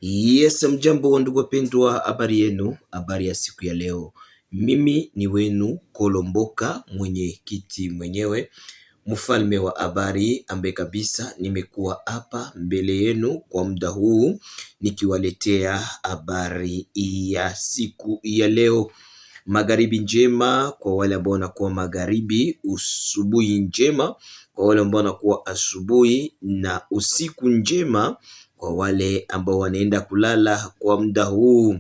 Yes, mjambo ndugu wapendwa, habari yenu, habari ya siku ya leo. Mimi ni wenu Kolomboka, mwenye kiti mwenyewe, mfalme wa habari, ambaye kabisa nimekuwa hapa mbele yenu kwa muda huu nikiwaletea habari ya siku ya leo. Magharibi njema kwa wale ambao wanakuwa magharibi, usubuhi njema kwa wale ambao wanakuwa asubuhi, na usiku njema kwa wale ambao wanaenda kulala kwa muda huu.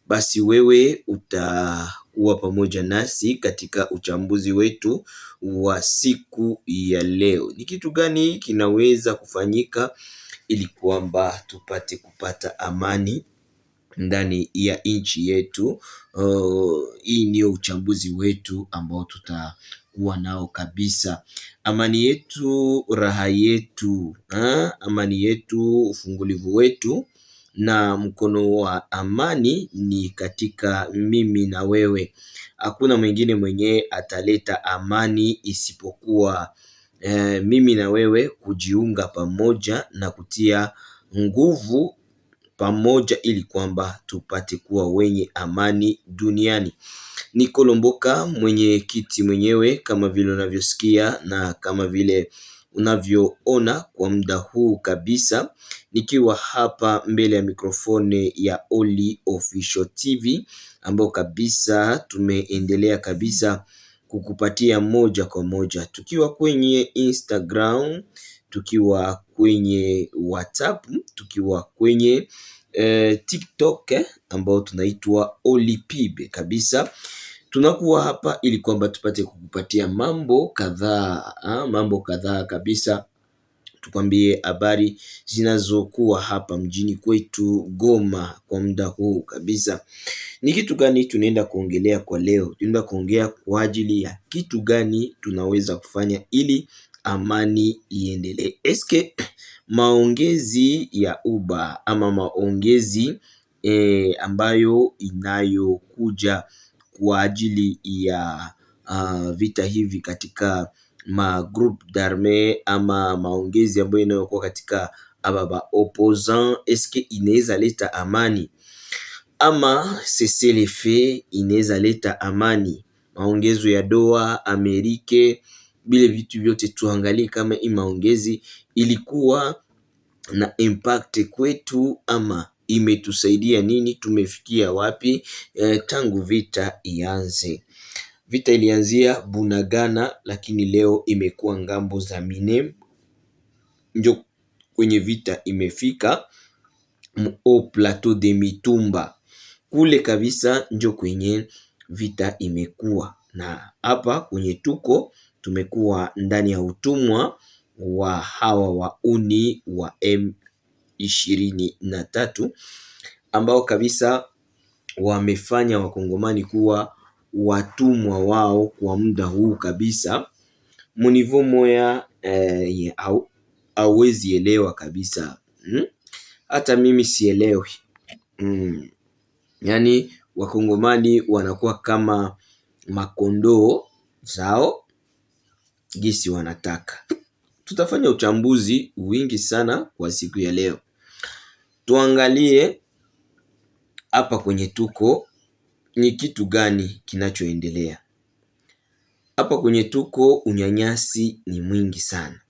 Basi wewe utakuwa pamoja nasi katika uchambuzi wetu wa siku ya leo. Ni kitu gani kinaweza kufanyika ili kwamba tupate kupata amani ndani ya nchi yetu? Hii ndio uchambuzi wetu ambao tutakuwa nao kabisa. Amani yetu, raha yetu, amani yetu, ufungulivu wetu na mkono wa amani ni katika mimi na wewe. Hakuna mwingine mwenye ataleta amani isipokuwa mimi na wewe kujiunga pamoja na kutia nguvu pamoja ili kwamba tupate kuwa wenye amani duniani. Ni Kolomboka, mwenye kiti mwenyewe, kama vile unavyosikia na kama vile unavyoona kwa muda huu kabisa, nikiwa hapa mbele ya mikrofoni ya Holly Official TV, ambao kabisa tumeendelea kabisa kukupatia moja kwa moja, tukiwa kwenye Instagram, tukiwa kwenye WhatsApp, tukiwa kwenye TikTok ambao tunaitwa Olipib kabisa. Tunakuwa hapa ili kwamba tupate kukupatia mambo kadhaa kabisa, tukwambie habari zinazokuwa hapa mjini kwetu Goma kwa muda huu kabisa. Ni kitu gani tunaenda kuongelea kwa leo? Tunaenda kuongea kwa ajili ya kitu gani tunaweza kufanya ili amani iendelee. Eske maongezi ya uba ama maongezi ambayo inayokuja kwa ajili ya vita hivi katika group d'armee ama maongezi ambayo inayokuwa katika ababa opposant, eske inaweza leta amani ama cessez-le-feu inaweza leta amani? Maongezo ya Doha, Amerika, bile vitu vyote tuangalie kama hii maongezi ilikuwa na impact kwetu ama imetusaidia nini, tumefikia wapi tangu vita ianze. Vita ilianzia Bunagana, lakini leo imekuwa ngambo za Minem ndio kwenye vita imefika au plateau de Mitumba kule kabisa, ndio kwenye vita imekuwa. Na hapa kwenye tuko tumekuwa ndani ya utumwa wa hawa wauni wa M23 ambao kabisa wamefanya wakongomani kuwa watumwa wao kwa muda huu kabisa. Munivo moya hauwezi elewa kabisa. Hata mimi sielewi. Yaani wakongomani wanakuwa kama makondoo zao gisi wanataka. Tutafanya uchambuzi wingi sana kwa siku ya leo. Tuangalie hapa kwenye tuko ni kitu gani kinachoendelea. Hapa kwenye tuko unyanyasi ni mwingi sana.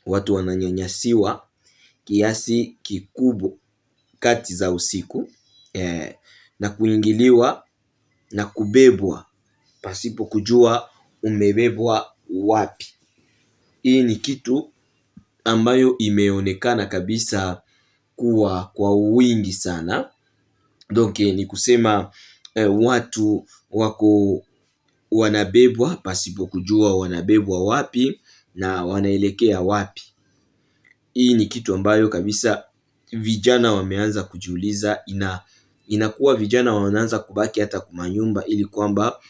Watu wananyanyasiwa kiasi kikubwa kati za usiku na kuingiliwa na kubebwa pasipo kujua umebebwa wapi. Hii ni kitu ambayo imeonekana kabisa kuwa kwa wingi sana. Donc ni kusema watu wako wanabebwa pasipo kujua wanabebwa wapi na wanaelekea wapi. Hii ni kitu ambayo kabisa vijana wameanza kujiuliza. Inakuwa vijana wanaanza kubaki hata kwa manyumba ili kwamba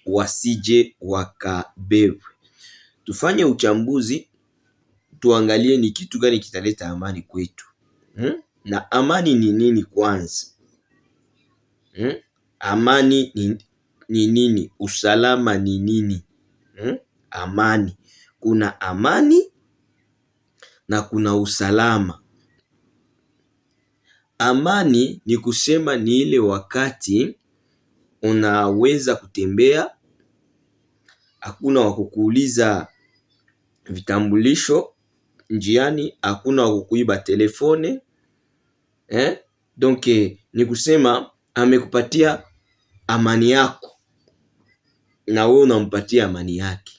wasije wakabebwe. Tufanye uchambuzi, tuangalie ni kitu gani kitaleta amani kwetu. Na amani ni nini kwanza? Amani ni nini? Usalama ni nini? Amani, kuna amani na kuna usalama. Amani ni kusema ni ile wakati unaweza kutembea, hakuna wa kukuuliza vitambulisho njiani, hakuna wa kukuiba telefone. Donc ni kusema amekupatia amani yako na wewe unampatia amani yake.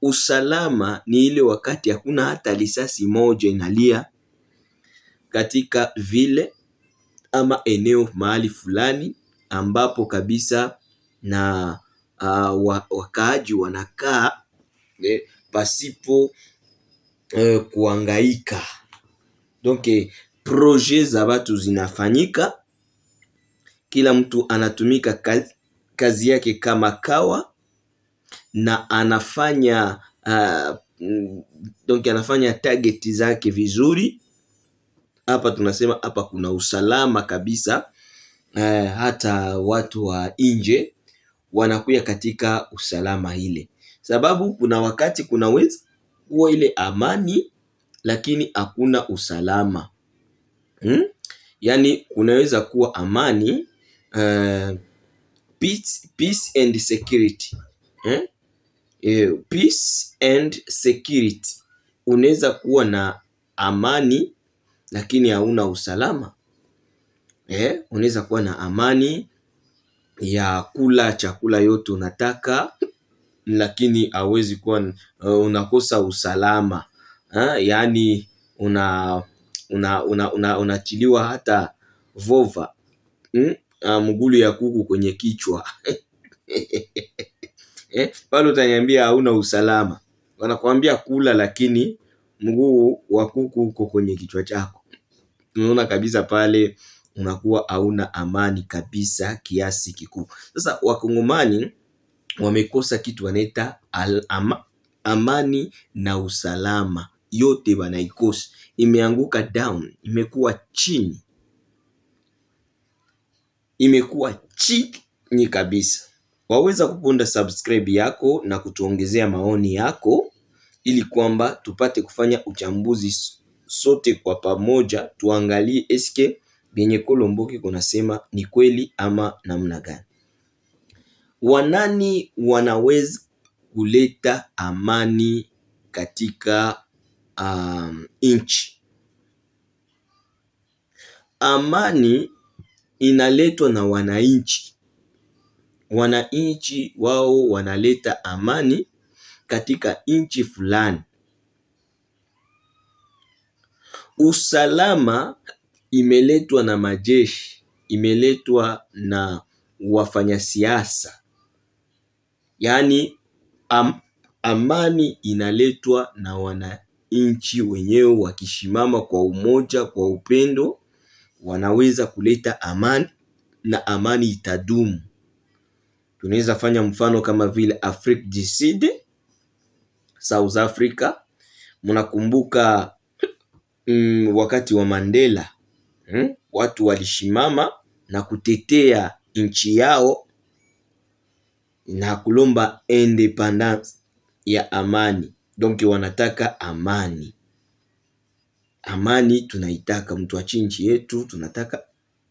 Usalama ni ile wakati hakuna hata risasi moja inalia katika vile ama eneo mahali fulani ambapo kabisa na wakaaji wanakaa pasipo kuangaika. Donc projet za watu zinafanyika, kila mtu anatumika kazi yake kama kawa na anafanya donc anafanya target zake vizuri. Hapa tunasema hapa kuna usalama kabisa. Hata watu wa nje wanakuya katika usalama ile, sababu kuna wakati kunaweza kuwa ile amani lakini hakuna usalama. Yani kunaweza kuwa amani, peace and security. Peace and security. Unaweza kuwa na amani lakini hauna usalama. Unaweza kuwa na amani ya kula chakula yote unataka, lakini hauwezi kuwa unakosa usalama. Yani unachiliwa hata vova mgulu ya kuku kwenye kichwa. Pale utaniambia hauna usalama. Wanakuambia kula, lakini mguu wa kuku uko kwenye kichwa chako. Unaona kabisa pale unakuwa hauna amani kabisa kiasi kikubwa. Sasa wakongomani wamekosa kitu wanaita amani na usalama, yote wanaikosa. Imeanguka down, imekuwa chini, imekuwa chini kabisa. Waweza kuponda subscribe yako na kutuongezea maoni yako, ili kwamba tupate kufanya uchambuzi sote kwa pamoja, tuangalie eske benye Kolomboki kunasema ni kweli ama namna gani. Wanani wanaweza kuleta amani katika nchi? Amani inaletwa na wananchi. Wananchi wao wanaleta amani katika nchi fulani. Usalama imeletwa na majeshi, imeletwa na wafanyasiasa. Yani amani inaletwa na wananchi wenyewe wakishimama kwa umoja, kwa upendo, wanaweza kuleta amani na amani itadumu. Tunaweza fanya mfano kama vile Afrique du Sud, South Africa. Mnakumbuka wakati wa Mandela, watu walishimama na kutetea nchi yao na kulomba independence ya amani. Donc wanataka amani. Amani tunaitaka, mtu achi nchi yetu, tunataka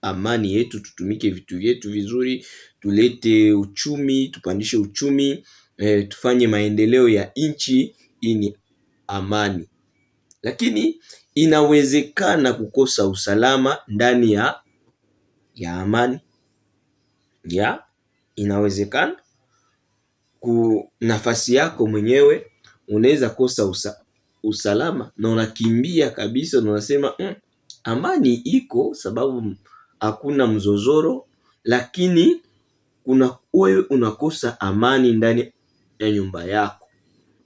amani yetu, tutumike vitu vyetu vizuri, tulete uchumi, tupandishe uchumi, tufanye maendeleo ya nchi. Hii ni amani. Lakini inawezekana kukosa usalama ndani ya amani. Inawezekana nafasi yako mwenyewe unaweza kosa usalama na unakimbia kabisa, na unasema amani iko sababu hakuna mzozoro, lakini wewe unakosa amani ndani ya nyumba yako.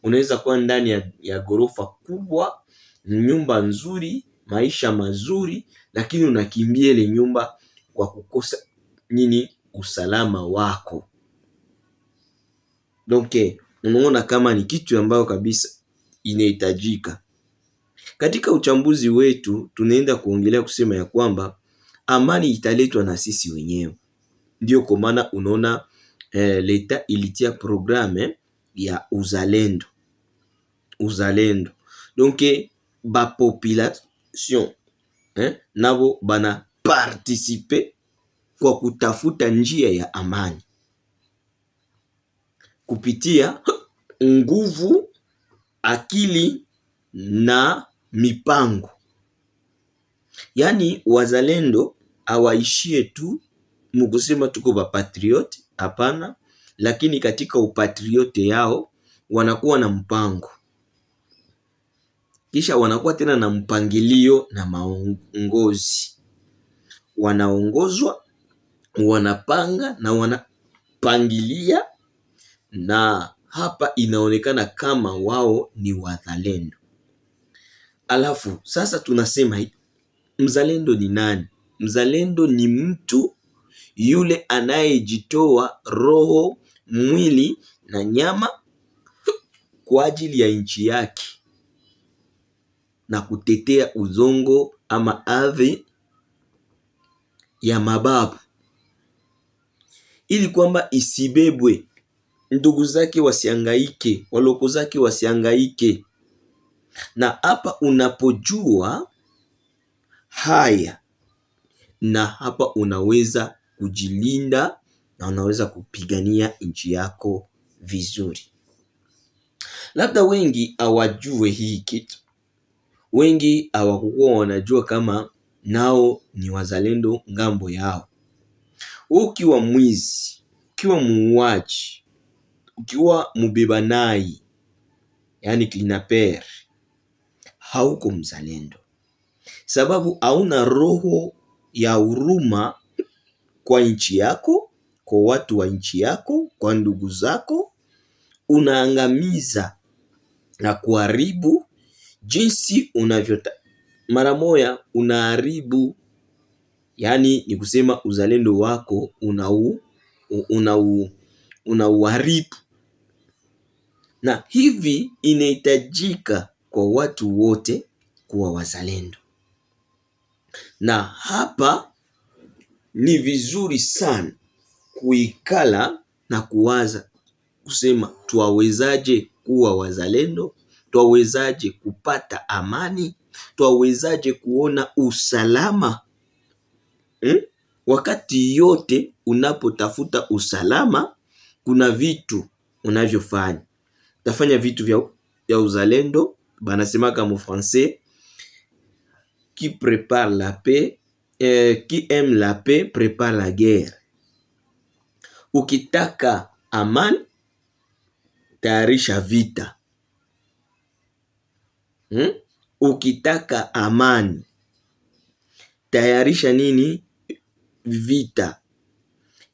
Unaweza kuwa ndani ya ghorofa kubwa, nyumba nzuri, maisha mazuri, lakini unakimbia ile nyumba kwa kukosa usalama wako. Donc unaona kama ni kitu ambayo kabisa inahitajika. Katika uchambuzi wetu tunaenda kuongelea kusema ya kwamba amani italetwa na sisi wenyewe. Ndio kwa maana unaona leta ilitia programme ya uzalendo. Donc ba population nabo kupartisipe kwa kutafuta njia ya amani kupitia nguvu, akili na mipango. Yaani wazalendo hawaishie tu mukusema tuko ba patrioti, hapana, lakini katika upatriote yao wanakuwa na mpango, kisha wanakuwa tena na mpangilio na maongozi. Wanaongozwa, wanapanga na wanapangilia, na hapa inaonekana kama wao ni wazalendo. Alafu sasa tunasema mzalendo ni nani? Mzalendo ni mtu yule anayejitoa roho, mwili na nyama kwa ajili ya nchi yake na kutetea uzongo ama ardhi ya mababu, ili kwamba isibebwe, ndugu zake wasiangaike, waloko zake wasiangaike. Na hapa unapojua haya, na hapa unaweza kujilinda na unaweza kupigania nchi yako vizuri. Labda wengi hawajue hii kitu, wengi hawakuwa wanajua kama nao ni wazalendo ngambo yao. Ukiwa mwizi, ukiwa muuaji, ukiwa mubebanai, yani kidnapper, hauko mzalendo, sababu hauna roho ya huruma kwa nchi yako, kwa watu wa nchi yako, kwa ndugu zako. Unaangamiza na kuharibu jinsi unavyotaka, mara moja unaharibu. Yani ni kusema uzalendo wako unauharibu. Na hivi inahitajika kwa watu wote kuwa wazalendo. Na hapa ni vizuri sana kuikala na kuwaza kusema twawezaje kuwa wazalendo, twawezaje kupata amani, twawezaje kuona usalama. Wakati yote unapotafuta usalama, kuna vitu unavyofanya. Utafanya vitu vya uzalendo, banasemaka mu français, qui prépare la paix, qui aime la paix prépare la guerre. Ukitaka amani, tayarisha vita. Ukitaka amani, tayarisha nini? Vita.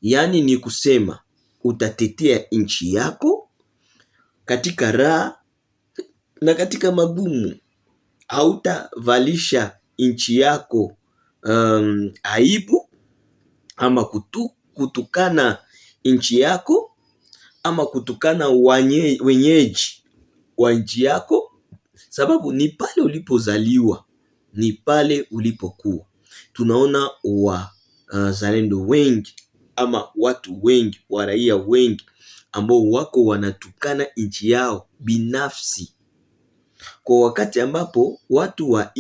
Yani ni kusema utatetea nchi yako katika raha na katika magumu. Hautavalisha nchi yako aibu ama kutukana nchi yako ama kutukana wenyeji wa nchi yako, sababu ni pale ulipozaliwa, ni pale ulipokuwa. Tunaona wazalendo wengi ama watu wengi, wa raia wengi ambao wako wanatukana nchi yao binafsi, kwa wakati ambapo watu wa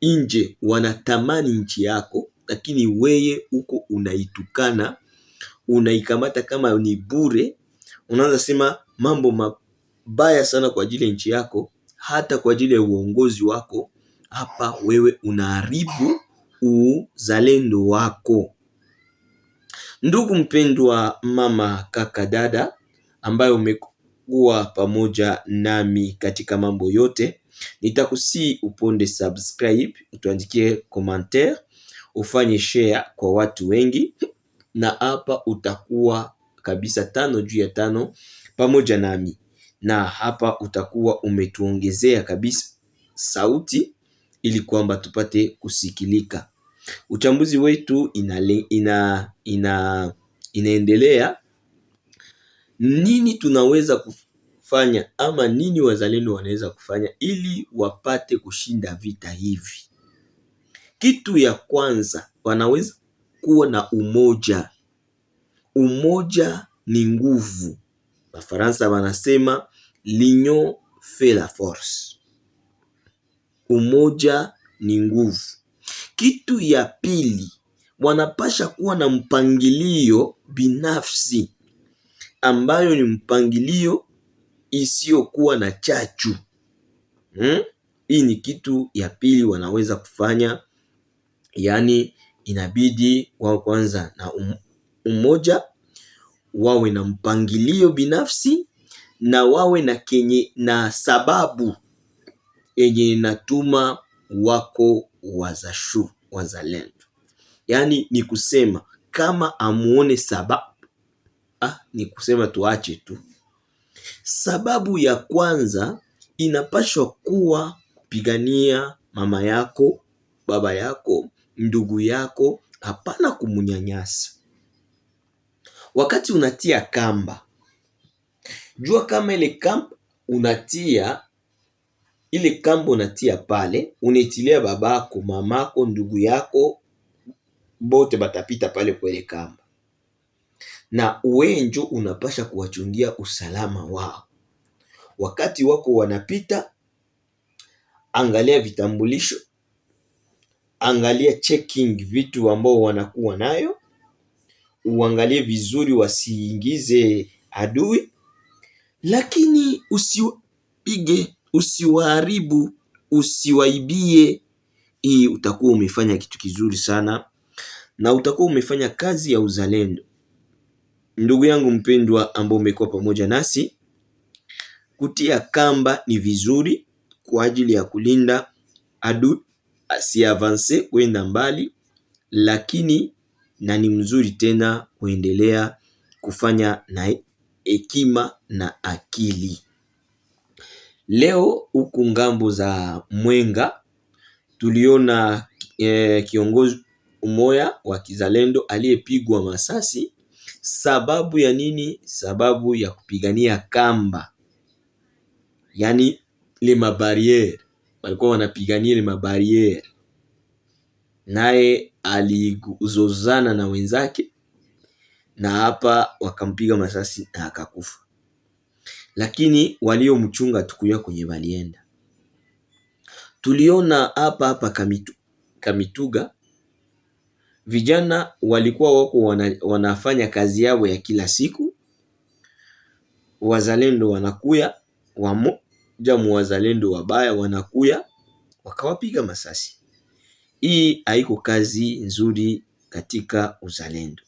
nje wanatamani nchi yako, lakini weye uko unaitukana, unaikamata kama ni bure. Unaanza sema mambo mabaya sana kwa ajili ya nchi yako, hata kwa ajili ya uongozi wako. Hapa wewe unaharibu uzalendo wako. Ndugu mpendwa, mama, kaka, dada ambaye umekuwa pamoja nami katika mambo yote, nitakusii uponde subscribe, utuandikie commentaire, ufanye share kwa watu wengi, na hapa utakuwa kabisa 5 juu ya 5 pamoja nami, na hapa utakuwa umetuongezea kabisa sauti ili kwamba tupate kusikilika. Uchambuzi wetu inaendelea. Nini tunaweza kufanya ama nini wazalendo wanaweza kufanya ili wapate kushinda vita hivi? Kitu ya kwanza, wanaweza kuwa na umoja. Umoja ni nguvu. Wafaransa wanasema l'union fait la force. Umoja ni nguvu. Kitu ya pili wanapasha kuwa na mpangilio binafsi ambayo ni mpangilio isiyokuwa na chachu. Hii ni kitu ya pili wanaweza kufanya, yaani inabidi wao kwanza na umoja, wawe na mpangilio binafsi na wawe na sababu yenye inatuma wako wazalendo. Yaani ni kusema kama amuone sababu, ni kusema tuache tu. Sababu ya kwanza inapaswa kuwa kupigania mama yako, baba yako, ndugu yako, hapana kumunyanyasa. Wakati unatia kamba, jua kama ile kamba unatia pale, unaitilia babako, mamako, ndugu yako, bote batapita pale kwa ile kamba. Na uwenjo unapasha kuwachungia usalama wao. Wakati wako wanapita, angalia vitambulisho, angalia checking vitu ambao wanakuwa nayo, uangalie vizuri wasiingize adui, lakini usiwapige, usiwaharibu, usiwaibie. Hii utakuwa umefanya kitu kizuri sana na utakuwa umefanya kazi ya uzalendo. Ndugu yangu mpendwa ambao umekuwa pamoja nasi, kutia kamba ni vizuri kwa ajili ya kulinda adui asiavance kwenda mbali, lakini na ni mzuri tena kuendelea kufanya na hekima na akili. Leo huku ngambo za Mwenga tuliona kiongozi umoya wa kizalendo aliyepigwa masasi. Sababu ya nini? Sababu ya kupigania kamba, yaani le mabariere, walikuwa wanapigania le mabariere, naye alizozana na wenzake na hapa wakampiga masasi na akakufa. Lakini waliomchunga tukuya kwenye walienda. Tuliona hapa Kamituga vijana walikuwa wako wanafanya kazi yao ya kila siku. Wazalendo wanakuya, wamoja wazalendo wabaya wanakuya wakawapiga masasi. Hii haiko kazi nzuri katika uzalendo.